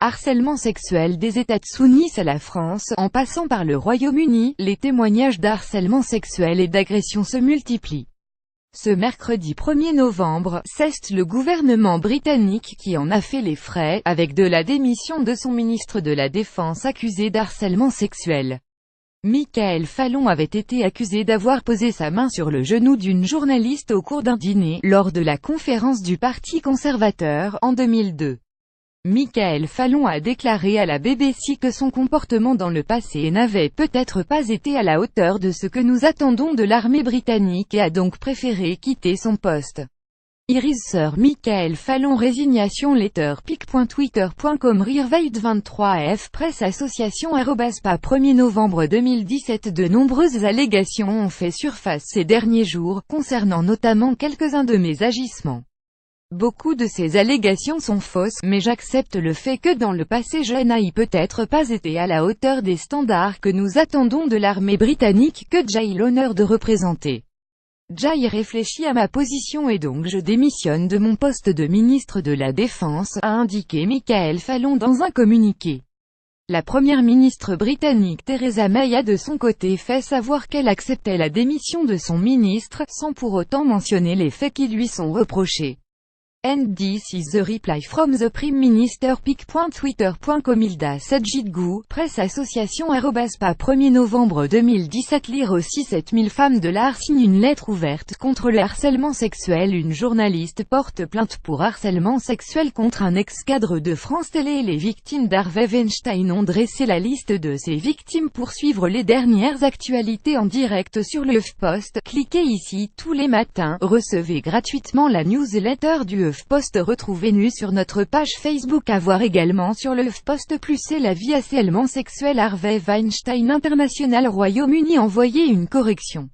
Harcèlement sexuel des États-Unis à la France, en passant par le Royaume-Uni, les témoignages d'harcèlement sexuel et d'agression se multiplient. Ce mercredi 1er novembre, c'est le gouvernement britannique qui en a fait les frais, avec de la démission de son ministre de la Défense accusé d'harcèlement sexuel. Michael Fallon avait été accusé d'avoir posé sa main sur le genou d'une journaliste au cours d'un dîner, lors de la conférence du Parti conservateur, en 2002. Michael Fallon a déclaré à la BBC que son comportement dans le passé n'avait peut-être pas été à la hauteur de ce que nous attendons de l'armée britannique et a donc préféré quitter son poste. Iris Sir Michael Fallon résignation letter pic.twitter.com Rearvide 23F Presse Association @pas 1er novembre 2017 De nombreuses allégations ont fait surface ces derniers jours, concernant notamment quelques-uns de mes agissements. Beaucoup de ces allégations sont fausses, mais j'accepte le fait que dans le passé je n'ai peut-être pas été à la hauteur des standards que nous attendons de l'armée britannique que j'ai l'honneur de représenter. J'ai réfléchi à ma position et donc je démissionne de mon poste de ministre de la Défense, a indiqué Michael Fallon dans un communiqué. La première ministre britannique Theresa May a de son côté fait savoir qu'elle acceptait la démission de son ministre, sans pour autant mentionner les faits qui lui sont reprochés. And this is the reply from the Prime Minister pic.twitter.com Hilda Sajidgou, Presse Association @pas 1er novembre 2017 Lire aussi 7000 femmes de l'art signent une lettre ouverte contre le harcèlement sexuel. Une journaliste porte plainte pour harcèlement sexuel contre un ex-cadre de France Télé. Les victimes d'Harvey Weinstein ont dressé la liste de ces victimes pour suivre les dernières actualités en direct sur le HuffPost. Cliquez ici tous les matins, recevez gratuitement la newsletter du HuffPost. Retrouvez-nous sur notre page Facebook. À voir également sur le HuffPost Plus et la vie harcèlement sexuel Harvey Weinstein International Royaume-Uni. Envoyez une correction.